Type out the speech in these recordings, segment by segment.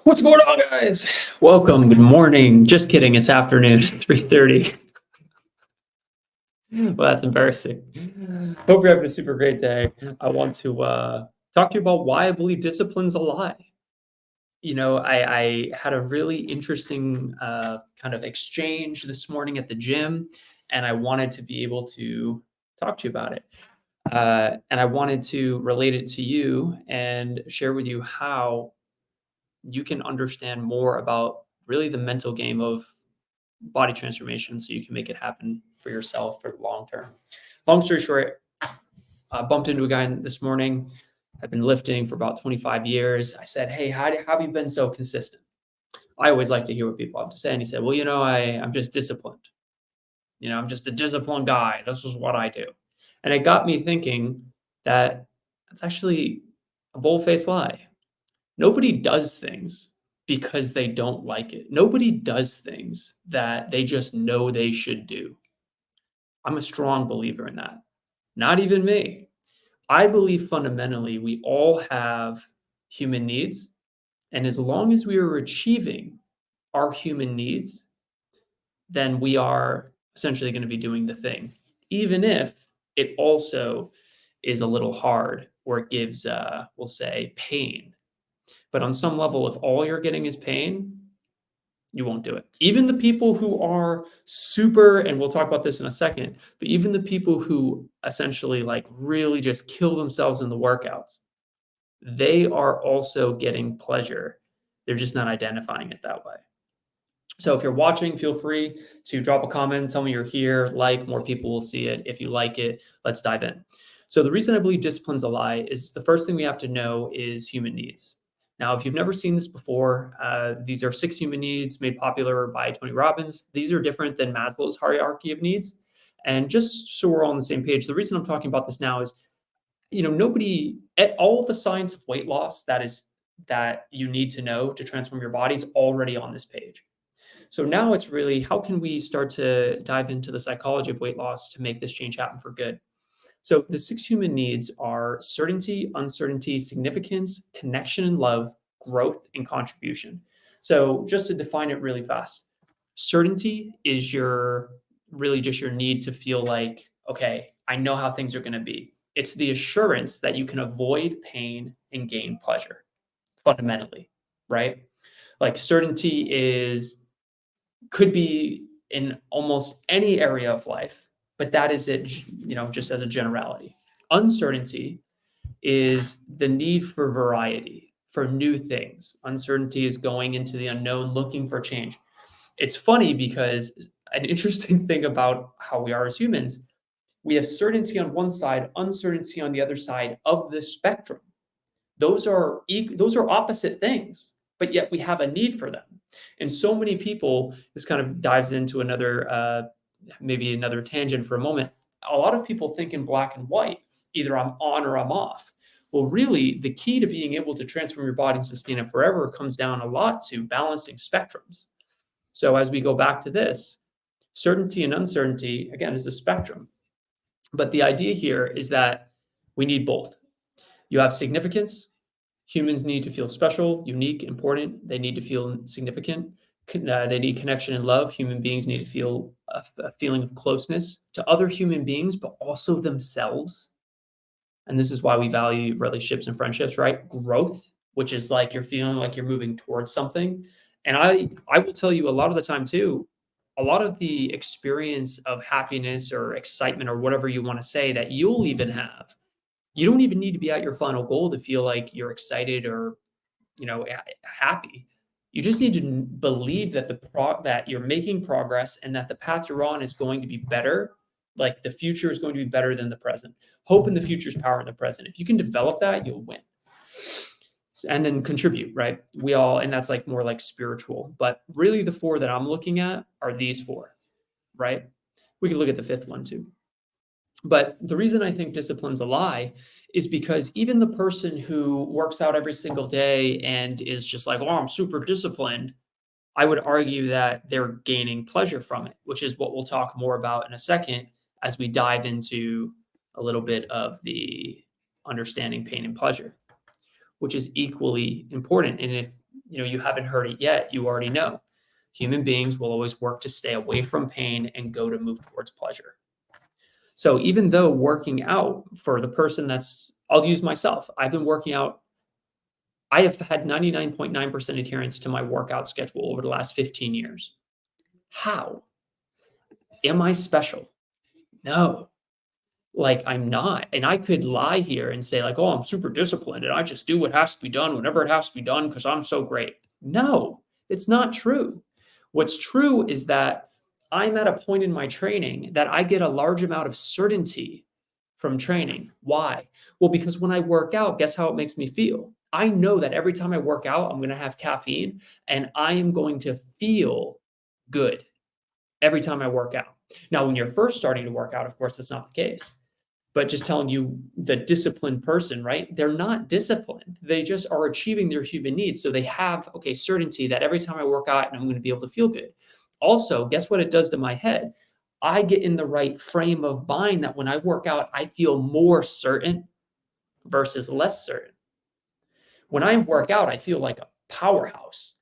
What's going on, guys? Welcome. Good morning. Just kidding. It's afternoon, 3:30. Well, that's embarrassing. Hope you're having a super great day. I want to talk to you about why I believe discipline's a lie. I had a really interesting kind of exchange this morning at the gym, and I wanted to be able to talk to you about it. And I wanted to relate it to you and share with you how you can understand more about really the mental game of body transformation so you can make it happen for yourself for the long term. Long story short, I bumped into a guy this morning. I've been lifting for about 25 years. I said, "Hey, how have you been so consistent?" I always like to hear what people have to say. And he said, "Well, I'm just disciplined. I'm just a disciplined guy. This is what I do." And it got me thinking that that's actually a bold-faced lie. Nobody does things because they don't like it. Nobody does things that they just know they should do. I'm a strong believer in that. Not even me. I believe fundamentally we all have human needs. And as long as we are achieving our human needs, then we are essentially going to be doing the thing, even if it also is a little hard or it gives, we'll say, pain. But on some level, if all you're getting is pain, you won't do it. Even the people who are super, and we'll talk about this in a second, but even the people who essentially like really just kill themselves in the workouts, they are also getting pleasure. They're just not identifying it that way. So if you're watching, feel free to drop a comment, tell me you're here, like, more people will see it. If you like it, let's dive in. So the reason I believe discipline's a lie is the first thing we have to know is human needs. Now, if you've never seen this before, these are 6 human needs made popular by Tony Robbins. These are different than Maslow's hierarchy of needs. And just so we're all on the same page, the reason I'm talking about this now is, nobody at all the science of weight loss that you need to know to transform your body is already on this page. So now it's really how can we start to dive into the psychology of weight loss to make this change happen for good? So the 6 human needs are certainty, uncertainty, significance, connection and love, growth, and contribution. So just to define it really fast, certainty is your really just your need to feel like, okay, I know how things are going to be. It's the assurance that you can avoid pain and gain pleasure fundamentally, right? Like certainty is could be in almost any area of life, but that is it, just as a generality. Uncertainty is the need for variety, for new things. Uncertainty is going into the unknown, looking for change. It's funny because an interesting thing about how we are as humans, we have certainty on one side, uncertainty on the other side of the spectrum. Those are opposite things, but yet we have a need for them. And so many people, this kind of dives into another maybe another tangent for a moment. A lot of people think in black and white, either I'm on or I'm off. Well, really, the key to being able to transform your body and sustain it forever comes down a lot to balancing spectrums. So as we go back to this, certainty and uncertainty, again, is a spectrum. But the idea here is that we need both. You have significance. Humans need to feel special, unique, important. They need to feel significant. They need connection and love. Human beings need to feel a feeling of closeness to other human beings, but also themselves. And this is why we value relationships and friendships, right? Growth, which is like you're feeling like you're moving towards something. And I will tell you a lot of the time too, a lot of the experience of happiness or excitement or whatever you want to say that you'll even have, you don't even need to be at your final goal to feel like you're excited or happy. You just need to believe that that you're making progress and that the path you're on is going to be better. Like the future is going to be better than the present. Hope in the future is power in the present. If you can develop that, you'll win. And then contribute, right? And that's like more like spiritual. But really, the 4 that I'm looking at are these 4, right? We can look at the 5th one too. But the reason I think discipline's a lie is because even the person who works out every single day and is just like, oh, I'm super disciplined, I would argue that they're gaining pleasure from it, which is what we'll talk more about in a second as we dive into a little bit of the understanding pain and pleasure. which is equally important. And if you haven't heard it yet, you already know. Human beings will always work to stay away from pain and go to move towards pleasure. So even though working out for the person I'll use myself. I've been working out. I have had 99.9% adherence to my workout schedule over the last 15 years. How? Am I special? No. Like, I'm not. And I could lie here and say, like, oh, I'm super disciplined and I just do what has to be done whenever it has to be done because I'm so great. No, it's not true. What's true is that I'm at a point in my training that I get a large amount of certainty from training. Why? Well, because when I work out, guess how it makes me feel? I know that every time I work out, I'm going to have caffeine and I am going to feel good every time I work out. Now, when you're first starting to work out, of course, that's not the case. But just telling you, the disciplined person, right? They're not disciplined. They just are achieving their human needs. So they have, certainty that every time I work out, I'm going to be able to feel good. Also, guess what it does to my head? I get in the right frame of mind that when I work out, I feel more certain versus less certain. When I work out, I feel like a powerhouse.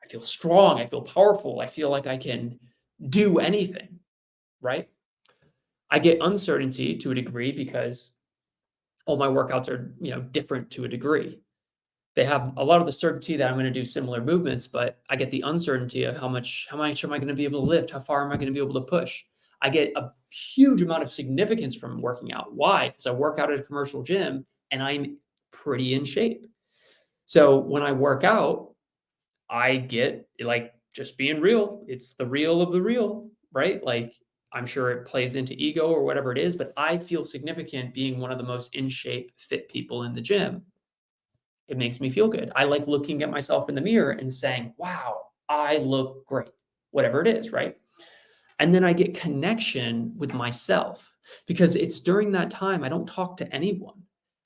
I feel strong. I feel powerful. I feel like I can do anything, right? I get uncertainty to a degree because all my workouts are, different to a degree. They have a lot of the certainty that I'm going to do similar movements, but I get the uncertainty of how much am I going to be able to lift? How far am I going to be able to push? I get a huge amount of significance from working out. Why? Because I work out at a commercial gym and I'm pretty in shape. So when I work out, I get, like, just being real. It's the real of the real, right? Like, I'm sure it plays into ego or whatever it is, but I feel significant being one of the most in shape, fit people in the gym. It makes me feel good. I like looking at myself in the mirror and saying, wow, I look great, whatever it is, right? And then I get connection with myself because it's during that time I don't talk to anyone.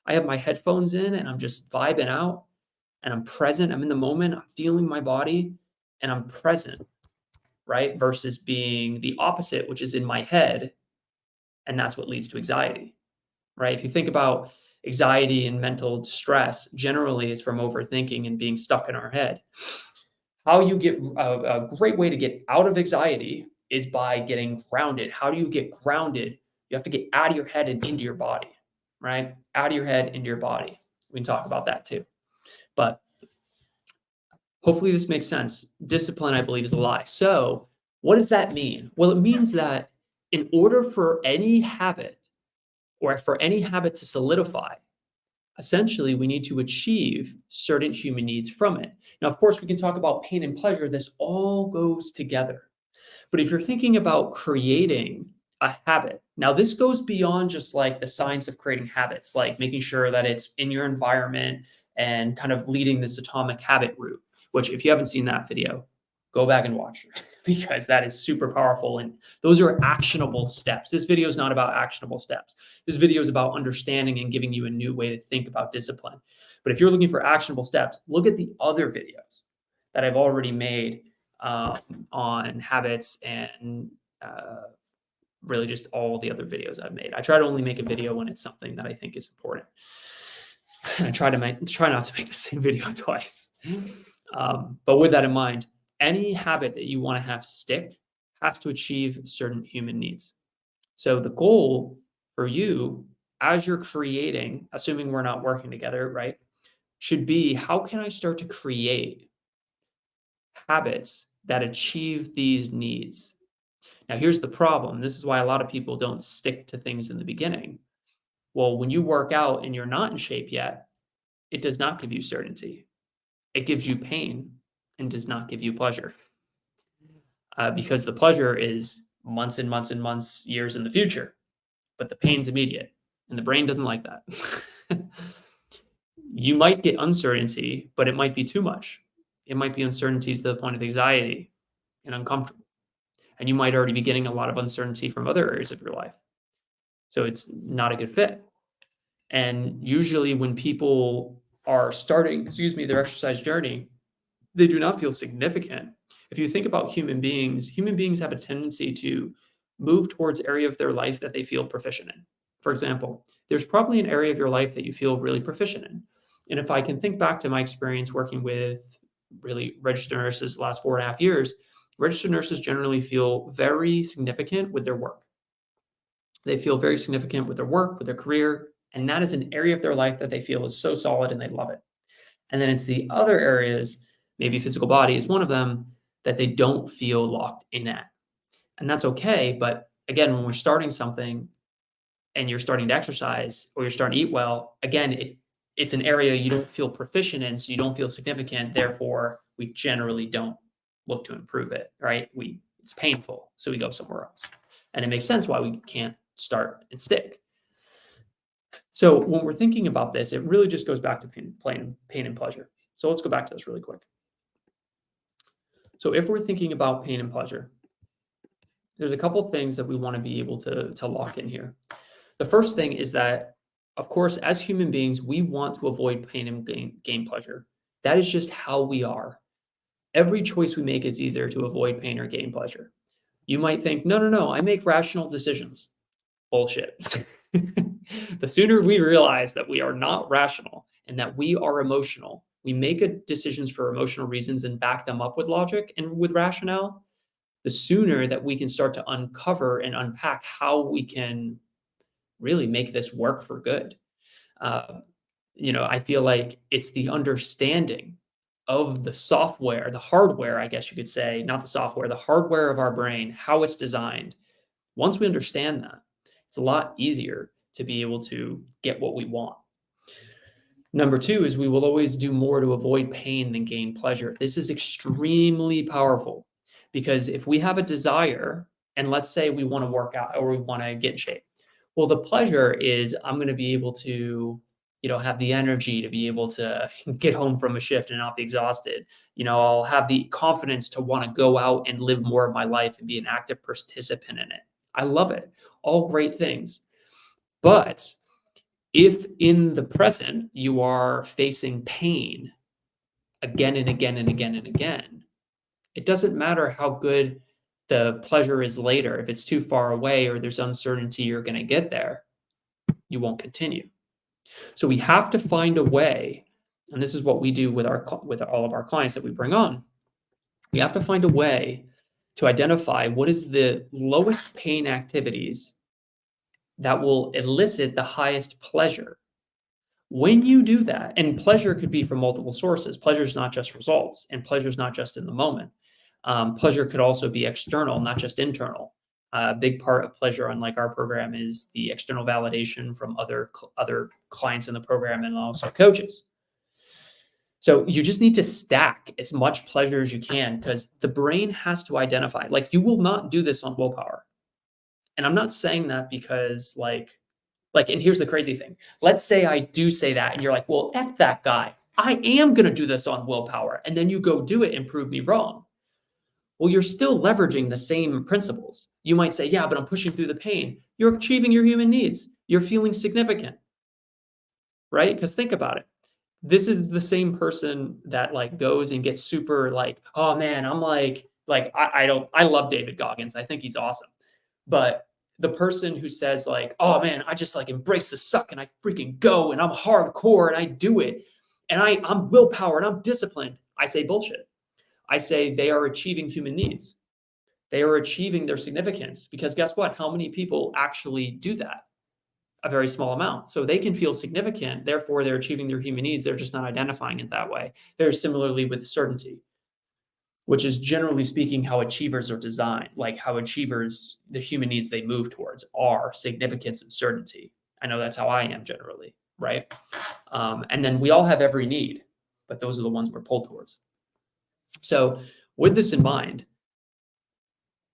I have my headphones in and I'm just vibing out and I'm present. I'm in the moment. I'm feeling my body and I'm present, right? Versus being the opposite, which is in my head. And that's what leads to anxiety, right? If you think about anxiety and mental distress, generally it's from overthinking and being stuck in our head. How you get a great way to get out of anxiety is by getting grounded. How do you get grounded? You have to get out of your head and into your body, right? Out of your head, into your body. We can talk about that too. But hopefully this makes sense. Discipline, I believe, is a lie. So what does that mean? Well, it means that in order for any habit or for any habit to solidify, essentially, we need to achieve certain human needs from it. Now, of course, we can talk about pain and pleasure. This all goes together. But if you're thinking about creating a habit, now this goes beyond just like the science of creating habits, like making sure that it's in your environment and kind of leading this atomic habit route, which if you haven't seen that video, go back and watch it because that is super powerful. And those are actionable steps. This video is not about actionable steps. This video is about understanding and giving you a new way to think about discipline. But if you're looking for actionable steps, look at the other videos that I've already made on habits and really just all the other videos I've made. I try to only make a video when it's something that I think is important. I try not to make the same video twice. But with that in mind, any habit that you want to have stick has to achieve certain human needs. So the goal for you as you're creating, assuming we're not working together, right, should be how can I start to create habits that achieve these needs? Now, here's the problem. This is why a lot of people don't stick to things in the beginning. Well, when you work out and you're not in shape yet, it does not give you certainty. It gives you pain and does not give you pleasure. Because the pleasure is months and months and months, years in the future, but the pain's immediate, and the brain doesn't like that. You might get uncertainty, but it might be too much. It might be uncertainty to the point of anxiety and uncomfortable. And you might already be getting a lot of uncertainty from other areas of your life. So it's not a good fit. And usually when people are starting, their exercise journey, they do not feel significant. If you think about human beings have a tendency to move towards area of their life that they feel proficient in. For example, there's probably an area of your life that you feel really proficient in. And if I can think back to my experience working with really registered nurses the last 4.5 years, registered nurses generally feel very significant with their work. They feel very significant with their work, with their career, and that is an area of their life that they feel is so solid and they love it. And then it's the other areas, maybe physical body is one of them, that they don't feel locked in at. And that's okay. But again, when we're starting something and you're starting to exercise or you're starting to eat well, again, it's an area you don't feel proficient in, so you don't feel significant. Therefore, we generally don't look to improve it, right? It's painful, so we go somewhere else. And it makes sense why we can't start and stick. So when we're thinking about this, it really just goes back to pain and pleasure. So let's go back to this really quick. So if we're thinking about pain and pleasure, there's a couple of things that we want to be able to lock in here. The first thing is that, of course, as human beings, we want to avoid pain and gain pleasure. That is just how we are. Every choice we make is either to avoid pain or gain pleasure. You might think, no, I make rational decisions. Bullshit. The sooner we realize that we are not rational and that we are emotional, we make decisions for emotional reasons and back them up with logic and with rationale, the sooner that we can start to uncover and unpack how we can really make this work for good. I feel like it's the understanding of the software, the hardware, I guess you could say, not the software, the hardware of our brain, how it's designed. Once we understand that, it's a lot easier to be able to get what we want. Number two is we will always do more to avoid pain than gain pleasure. This is extremely powerful because if we have a desire, and let's say we want to work out or we want to get in shape, well, the pleasure is I'm going to be able to, have the energy to be able to get home from a shift and not be exhausted. I'll have the confidence to want to go out and live more of my life and be an active participant in it. I love it. All great things. But if in the present you are facing pain again and again and again and again, it doesn't matter how good the pleasure is later. If it's too far away or there's uncertainty you're going to get there, you won't continue. So we have to find a way, and this is what we do with all of our clients that we bring on. We have to find a way to identify what is the lowest pain activities that will elicit the highest pleasure. When you do that, and pleasure could be from multiple sources. Pleasure is not just results, and pleasure is not just in the moment. Pleasure could also be external, not just internal. A big part of pleasure, unlike our program, is the external validation from other clients in the program and also coaches. So you just need to stack as much pleasure as you can because the brain has to identify. Like, you will not do this on willpower. And I'm not saying that because and here's the crazy thing. Let's say I do say that and you're like, well, F that guy. I am going to do this on willpower. And then you go do it and prove me wrong. Well, you're still leveraging the same principles. You might say, yeah, but I'm pushing through the pain. You're achieving your human needs. You're feeling significant, right? Because think about it. This is the same person that goes and gets super oh man, I'm I love David Goggins. I think he's awesome. But the person who says oh man, I just embrace the suck and I freaking go and I'm hardcore and I do it and I'm willpower and I'm disciplined. I say bullshit. I say they are achieving human needs. They are achieving their significance because guess what? How many people actually do that? A very small amount. So they can feel significant. Therefore, they're achieving their human needs. They're just not identifying it that way. Very similarly with certainty, which is generally speaking how achievers are designed, how achievers, the human needs they move towards are significance and certainty. I know that's how I am generally, right? And then we all have every need, but those are the ones we're pulled towards. So with this in mind,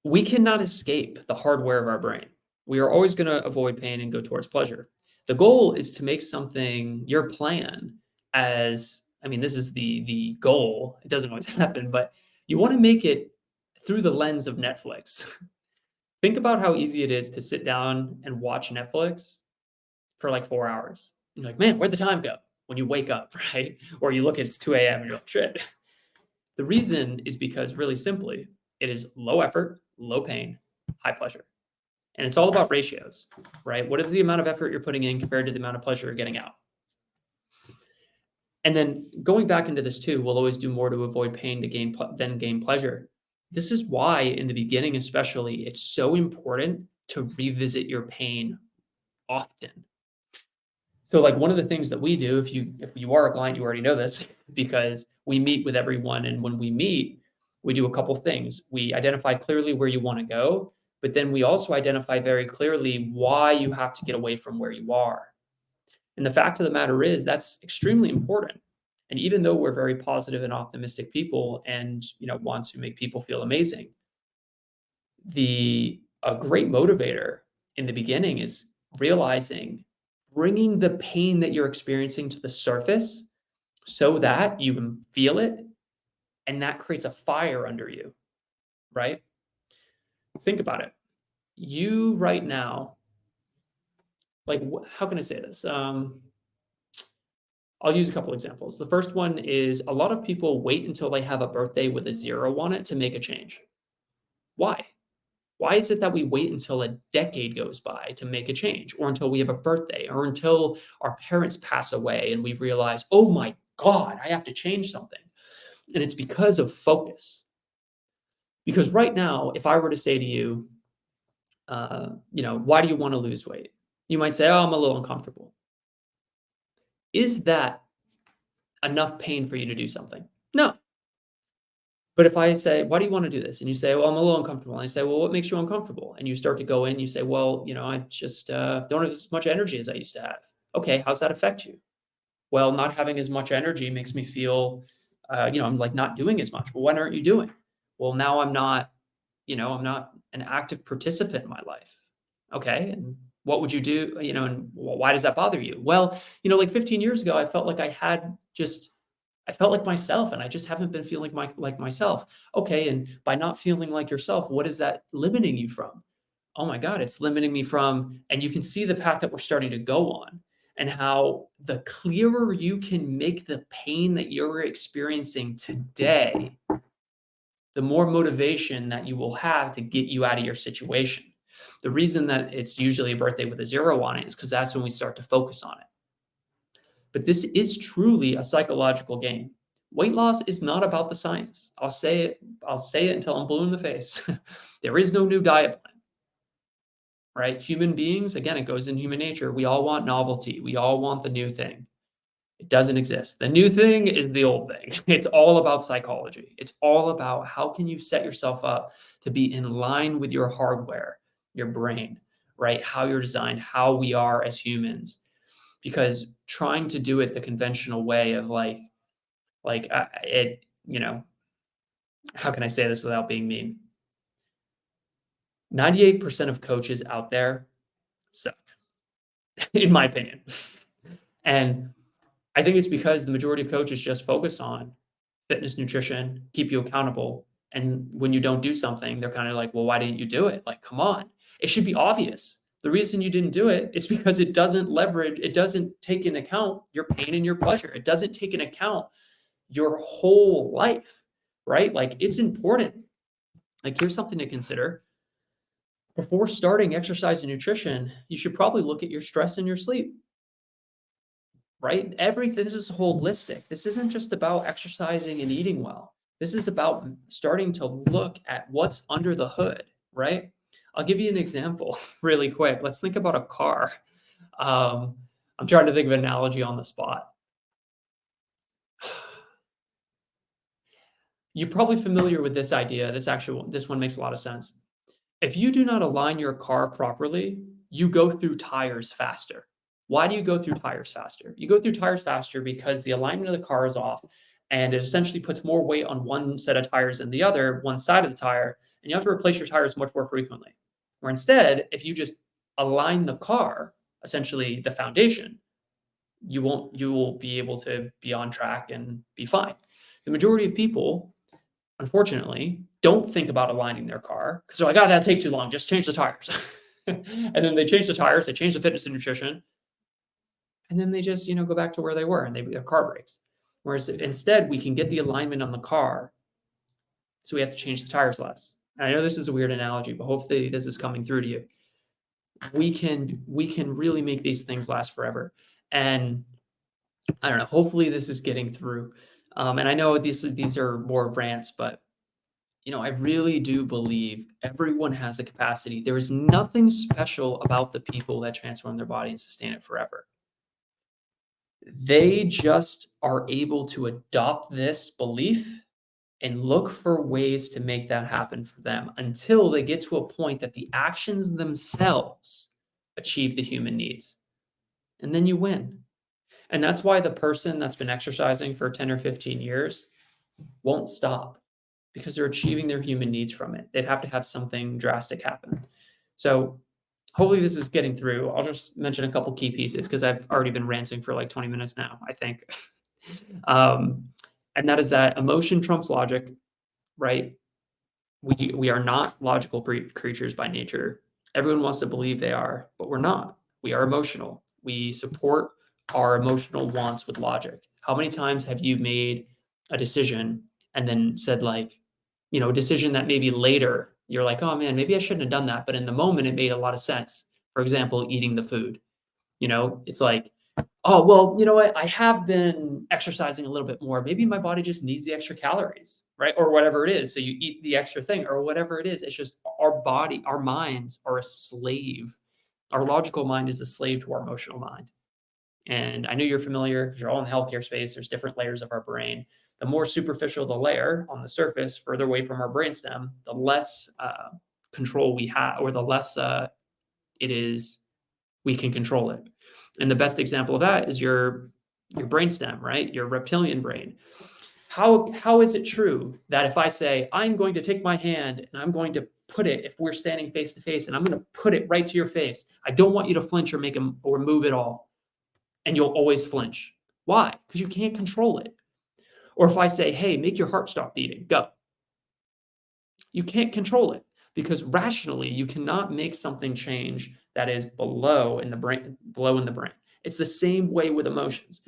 we cannot escape the hardware of our brain. We are always going to avoid pain and go towards pleasure. The goal is to make something, your plan, this is the goal. It doesn't always happen, but you want to make it through the lens of Netflix. Think about how easy it is to sit down and watch Netflix for 4 hours. You're like, man, where'd the time go? When you wake up, right? Or you look at it's 2 a.m. and you're like, shit. The reason is because really simply, it is low effort, low pain, high pleasure. And it's all about ratios, right? What is the amount of effort you're putting in compared to the amount of pleasure you're getting out? And then going back into this too, we'll always do more to avoid pain to than gain pleasure. This is why in the beginning, especially, it's so important to revisit your pain often. So like one of the things that we do, if you are a client, you already know this because we meet with everyone. And when we meet, we do a couple things. We identify clearly where you want to go, but then we also identify very clearly why you have to get away from where you are. And the fact of the matter is that's extremely important. And even though we're very positive and optimistic people and want to make people feel amazing, the a great motivator in the beginning is realizing bringing the pain that you're experiencing to the surface so that you can feel it and that creates a fire under you, right? Think about it. You right now, like, how can I say this? I'll use a couple examples. The first one is a lot of people wait until they have a birthday with a 0 on it to make a change. Why? Why is it that we wait until a decade goes by to make a change, or until we have a birthday, or until our parents pass away and we realize, oh my God, I have to change something? And it's because of focus. Because right now, if I were to say to you, why do you want to lose weight? You might say, oh, I'm a little uncomfortable. Is that enough pain for you to do something? No. But if I say, why do you want to do this? And you say, well, I'm a little uncomfortable. And I say, well, what makes you uncomfortable? And you start to go in, you say, well, I just don't have as much energy as I used to have. Okay, how's that affect you? Well, not having as much energy makes me feel, I'm like not doing as much. Well, when aren't you doing? Well, now I'm not an active participant in my life. Okay, and what would you do? And why does that bother you? Well, like 15 years ago, I felt like I felt like myself, and I just haven't been feeling like myself. Okay, and by not feeling like yourself, what is that limiting you from? Oh my God, it's limiting me from, and you can see the path that we're starting to go on, and how the clearer you can make the pain that you're experiencing today, the more motivation that you will have to get you out of your situation. The reason that it's usually a birthday with a 0 on it is because that's when we start to focus on it. But this is truly a psychological game. Weight loss is not about the science. I'll say it until I'm blue in the face. There is no new diet plan, right? Human beings, again, it goes in human nature. We all want novelty. We all want the new thing. It doesn't exist. The new thing is the old thing. It's all about psychology. It's all about how can you set yourself up to be in line with your hardware, your brain, right? How you're designed, how we are as humans. Because trying to do it the conventional way of how can I say this without being mean? 98% of coaches out there suck, in my opinion. And I think it's because the majority of coaches just focus on fitness, nutrition, keep you accountable. And when you don't do something, they're kind of like, well, why didn't you do it? Like, come on. It should be obvious. The reason you didn't do it is because it doesn't take into account your pain and your pleasure. It doesn't take into account your whole life, right? Like, it's important. Like, here's something to consider. Before starting exercise and nutrition, you should probably look at your stress and your sleep, right? Everything, this is holistic. This isn't just about exercising and eating well. This is about starting to look at what's under the hood, right? I'll give you an example really quick. Let's think about a car. I'm trying to think of an analogy on the spot. You're probably familiar with this idea. This one makes a lot of sense. If you do not align your car properly, you go through tires faster. Why do you go through tires faster? You go through tires faster because the alignment of the car is off, and it essentially puts more weight on one set of tires than the other, one side of the tire, and you have to replace your tires much more frequently. Where instead, if you just align the car, essentially the foundation, you will be able to be on track and be fine. The majority of people, unfortunately, don't think about aligning their car because they're like, oh, that'll take too long. Just change the tires. And then they change the tires, they change the fitness and nutrition, and then they just, go back to where they were and their car breaks. Whereas instead, we can get the alignment on the car, so we have to change the tires less. And I know this is a weird analogy, but hopefully this is coming through to you. We can really make these things last forever. And I don't know. Hopefully this is getting through. And I know these are more rants, but I really do believe everyone has the capacity. There is nothing special about the people that transform their body and sustain it forever. They just are able to adopt this belief and look for ways to make that happen for them until they get to a point that the actions themselves achieve the human needs. And then you win. And that's why the person that's been exercising for 10 or 15 years won't stop because they're achieving their human needs from it. They'd have to have something drastic happen. So hopefully this is getting through. I'll just mention a couple key pieces because I've already been ranting for like 20 minutes now, I think. um, and that is that emotion trumps logic, right? We are not logical creatures by nature. Everyone wants to believe they are, but we're not. We are emotional. We support our emotional wants with logic. How many times have you made a decision and then said like, a decision that maybe later you're like, oh man, maybe I shouldn't have done that, but in the moment it made a lot of sense. For example, eating the food. It's like, oh, well, you know what? I have been exercising a little bit more. Maybe my body just needs the extra calories, right? Or whatever it is. So you eat the extra thing or whatever it is. It's just our body, our minds are a slave. Our logical mind is the slave to our emotional mind. And I know you're familiar because you're all in the healthcare space. There's different layers of our brain. The more superficial the layer on the surface, further away from our brainstem, the less control we have, or the less it is we can control it. And the best example of that is your brainstem, right? Your reptilian brain. How is it true that if I say I'm going to take my hand and I'm going to put it, if we're standing face to face, and I'm going to put it right to your face, I don't want you to flinch or or move at all, and you'll always flinch. Why? Because you can't control it. Or if I say, hey, make your heart stop beating, go. You can't control it because rationally you cannot make something change that is below in the brain. It's the same way with emotions.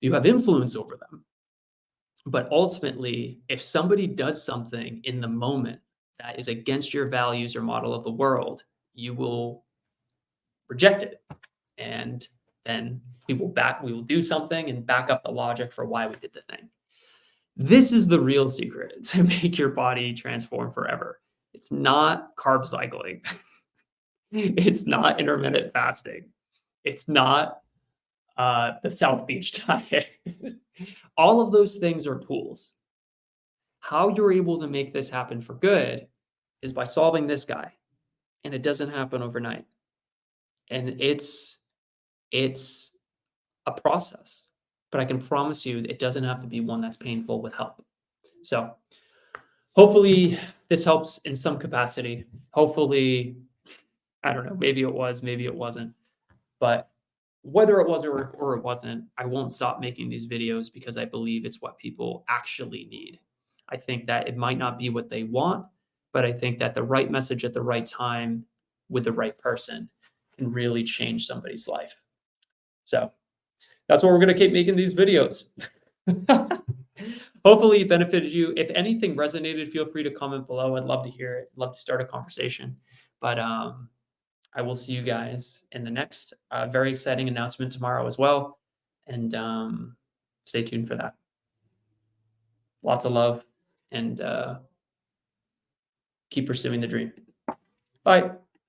You have influence over them. But ultimately, if somebody does something in the moment that is against your values or model of the world, you will reject it. And then we will do something and back up the logic for why we did the thing. This is the real secret to make your body transform forever. It's not carb cycling. It's not intermittent fasting. It's not the South Beach diet. All of those things are tools. How you're able to make this happen for good is by solving this guy. And it doesn't happen overnight. And it's a process. But I can promise you it doesn't have to be one that's painful with help. So hopefully this helps in some capacity. Hopefully, I don't know, maybe it was, maybe it wasn't. But whether it was or it wasn't, I won't stop making these videos because I believe it's what people actually need. I think that it might not be what they want, but I think that the right message at the right time with the right person can really change somebody's life. So that's why we're going to keep making these videos. Hopefully it benefited you. If anything resonated, feel free to comment below. I'd love to hear it. Love to start a conversation. But I will see you guys in the next very exciting announcement tomorrow as well. And stay tuned for that. Lots of love and keep pursuing the dream. Bye.